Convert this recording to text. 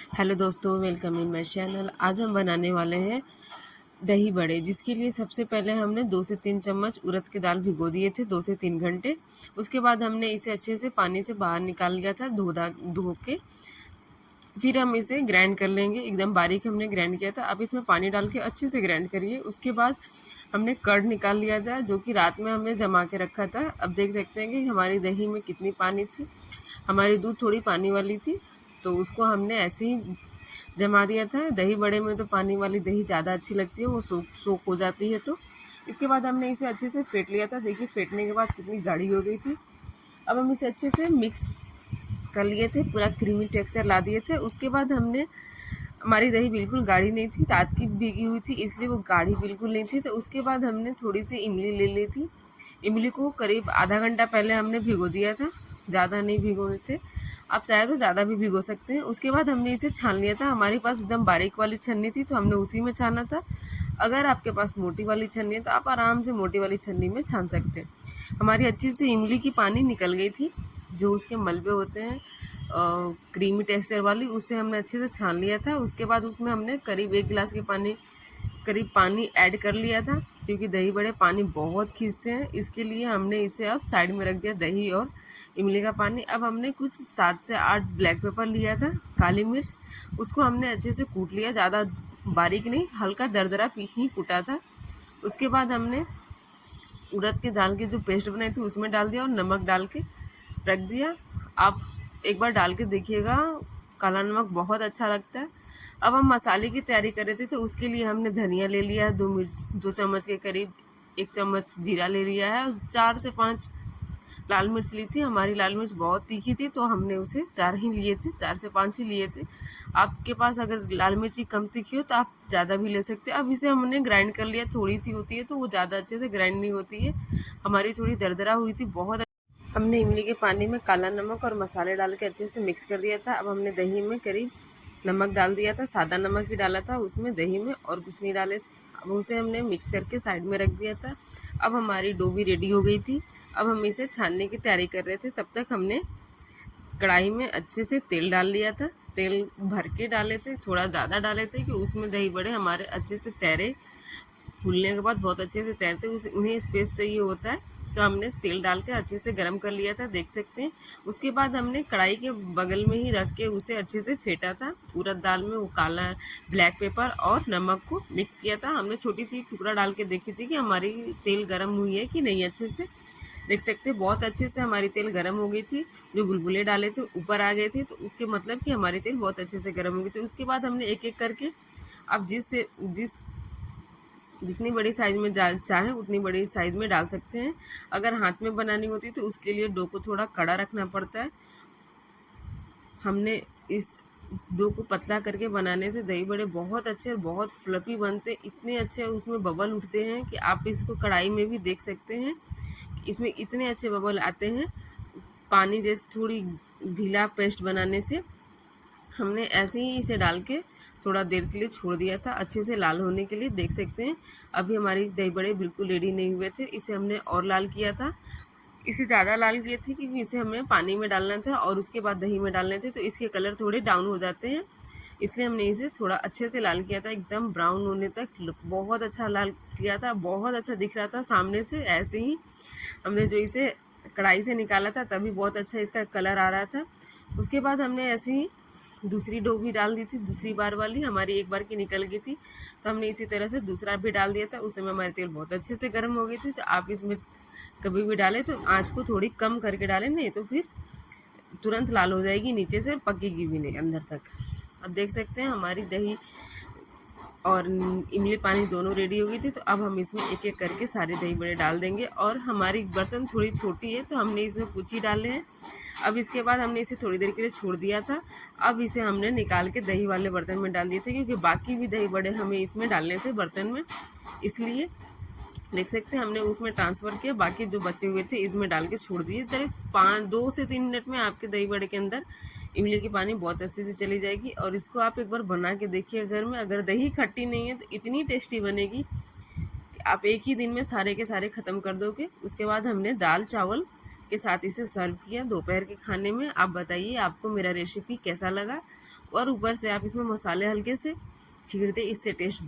Hello दोस्तों, welcome in my channel. आज हम बनाने वाले हैं दही बड़े, जिसके लिए सबसे पहले हमने 2 से 3 चम्मच उड़द की दाल भिगो दिए थे 2 से 3 घंटे। उसके बाद हमने इसे अच्छे से पानी से बाहर निकाल लिया था धो के। फिर हम इसे ग्राइंड कर लेंगे, एकदम बारीक हमने ग्राइंड किया था। अब इसमें पानी डाल के अच्छे से ग्राइंड करिए। उसके बाद हमने कर्ड निकाल लिया था, जो कि रात में हमने जमा के रखा था। अब देख सकते हैं कि हमारी दही में कितनी पानी थी। हमारी दूध थोड़ी पानी वाली थी, तो उसको हमने ऐसे ही जमा दिया था। दही बड़े में तो पानी वाली दही ज़्यादा अच्छी लगती है, वो सोख हो जाती है। तो इसके बाद हमने इसे अच्छे से फेंट लिया था। देखिए फेंटने के बाद कितनी गाढ़ी हो गई थी। अब हम इसे अच्छे से मिक्स कर लिए थे, पूरा क्रीमी टेक्सचर ला दिए थे। उसके बाद हमने, हमारी दही बिल्कुल गाढ़ी नहीं थी, रात की भीगी हुई थी, इसलिए वो गाढ़ी बिल्कुल नहीं थी। तो उसके बाद हमने थोड़ी सी इमली ले ली थी। इमली को करीब आधा घंटा पहले हमने भिगो दिया था, ज़्यादा नहीं भिगोए थे। आप चाहे तो ज़्यादा भी भिगो सकते हैं। उसके बाद हमने इसे छान लिया था। हमारे पास एकदम बारीक वाली छन्नी थी, तो हमने उसी में छाना था। अगर आपके पास मोटी वाली छन्नी है तो आप आराम से मोटी वाली छन्नी में छान सकते हैं। हमारी अच्छी से इमली की पानी निकल गई थी, जो उसके मलबे होते हैं क्रीमी टेक्सचर वाली, उसे हमने अच्छे से छान लिया था। उसके बाद उसमें हमने करीब 1 गिलास के करीब पानी ऐड कर लिया था, क्योंकि दही बड़े पानी बहुत खींचते हैं। इसके लिए हमने इसे अब साइड में रख दिया, दही और इमली का पानी। अब हमने कुछ 7 से 8 ब्लैक पेपर लिया था, काली मिर्च, उसको हमने अच्छे से कूट लिया, ज़्यादा बारीक नहीं, हल्का दरदरा ही कूटा था। उसके बाद हमने उड़द की दाल की जो पेस्ट बनाई थी उसमें डाल दिया और नमक डाल के रख दिया। आप एक बार डाल के देखिएगा, काला नमक बहुत अच्छा लगता है। अब हम मसाले की तैयारी कर रहे थे, तो उसके लिए हमने धनिया ले लिया है 2 चम्मच के करीब, 1 चम्मच जीरा ले लिया है, 4 से 5 लाल मिर्च ली थी। हमारी लाल मिर्च बहुत तीखी थी, तो हमने उसे 4 ही लिए थे, 4 से 5 ही लिए थे। आपके पास अगर लाल मिर्ची कम तीखी हो तो आप ज़्यादा भी ले सकते हैं। अब इसे हमने ग्राइंड कर लिया, थोड़ी सी होती है तो वो ज़्यादा अच्छे से ग्राइंड नहीं होती है, हमारी थोड़ी दरदरा हुई थी बहुत। हमने इमली के पानी में काला नमक और मसाले डाल के अच्छे से मिक्स कर दिया था। अब हमने दही में करीब नमक डाल दिया था, सादा नमक भी डाला था उसमें दही में, और कुछ नहीं डाले थे। अब उसे हमने मिक्स करके साइड में रख दिया था। अब हमारी डो भी रेडी हो गई थी। अब हम इसे छानने की तैयारी कर रहे थे, तब तक हमने कढ़ाई में अच्छे से तेल डाल लिया था। तेल भर के डाले थे, थोड़ा ज़्यादा डाले थे कि उसमें दही बड़े हमारे अच्छे से तैरे, फूलने के बाद बहुत अच्छे से तैरते, उन्हें स्पेस चाहिए होता है। तो हमने तेल डाल के अच्छे से गर्म कर लिया था, देख सकते हैं। उसके बाद हमने कढ़ाई के बगल में ही रख के उसे अच्छे से फेंटा था। उड़द दाल में वो काला ब्लैक पेपर और नमक को मिक्स किया था। हमने छोटी सी टुकड़ा डाल के देखी थी कि हमारी तेल गर्म हुई है कि नहीं। अच्छे से देख सकते हैं, बहुत अच्छे से हमारी तेल गर्म हो गई थी। जो बुलबुले डाले थे ऊपर आ गए थे, तो उसके मतलब कि हमारी तेल बहुत अच्छे से गर्म हो गई थी। उसके बाद हमने एक एक करके, आप जिस जितनी बड़ी साइज़ में डाल चाहें उतनी बड़ी साइज़ में डाल सकते हैं। अगर हाथ में बनानी होती है तो उसके लिए डो को थोड़ा कड़ा रखना पड़ता है। हमने इस डो को पतला करके बनाने से दही बड़े बहुत अच्छे और बहुत फ्लफी बनते, इतने अच्छे उसमें बबल उठते हैं कि आप इसको कढ़ाई में भी देख सकते हैं। इसमें इतने अच्छे बबल आते हैं, पानी जैसे थोड़ी ढीला पेस्ट बनाने से। हमने ऐसे ही इसे डाल के थोड़ा देर के लिए छोड़ दिया था, अच्छे से लाल होने के लिए। देख सकते हैं अभी हमारी दही बड़े बिल्कुल रेडी नहीं हुए थे, इसे हमने और लाल किया था। इसे ज़्यादा लाल किए थे क्योंकि इसे हमें पानी में डालना था और उसके बाद दही में डालने थे, तो इसके कलर थोड़े डाउन हो जाते हैं, इसलिए हमने इसे थोड़ा अच्छे से लाल किया था, एकदम ब्राउन होने तक बहुत अच्छा लाल किया था। बहुत अच्छा दिख रहा था सामने से। ऐसे ही हमने जो इसे कढ़ाई से निकाला था तभी बहुत अच्छा इसका कलर आ रहा था। उसके बाद हमने ऐसे ही दूसरी डो भी डाल दी थी, दूसरी बार वाली हमारी एक बार की निकल गई थी, तो हमने इसी तरह से दूसरा भी डाल दिया था। उस समय हमारी तेल बहुत अच्छे से गर्म हो गई थी। तो आप इसमें कभी भी डालें तो आँच को थोड़ी कम करके डालें, नहीं तो फिर तुरंत लाल हो जाएगी नीचे से, पकेगी भी नहीं अंदर तक। अब देख सकते हैं हमारी दही और इमली पानी दोनों रेडी हो गई थी। तो अब हम इसमें एक एक करके सारे दही बड़े डाल देंगे, और हमारी बर्तन थोड़ी छोटी है तो हमने इसमें कुछ ही डाले हैं। अब इसके बाद हमने इसे थोड़ी देर के लिए छोड़ दिया था। अब इसे हमने निकाल के दही वाले बर्तन में डाल दिए थे, क्योंकि बाकी भी दही बड़े हमें इसमें डालने थे बर्तन में, इसलिए देख सकते हैं हमने उसमें ट्रांसफ़र किया, बाकी जो बचे हुए थे इसमें डाल के छोड़ दिए। करीब 2 से 3 मिनट में आपके दही बड़े के अंदर इमली की पानी बहुत अच्छे से चली जाएगी। और इसको आप एक बार बना के देखिए घर में, अगर दही खट्टी नहीं है तो इतनी टेस्टी बनेगी कि आप एक ही दिन में सारे के सारे ख़त्म कर दोगे। उसके बाद हमने दाल चावल के साथ इसे सर्व किया दोपहर के खाने में। आप बताइए आपको मेरा रेसिपी कैसा लगा, और ऊपर से आप इसमें मसाले हल्के से छीड़ दें, इससे टेस्ट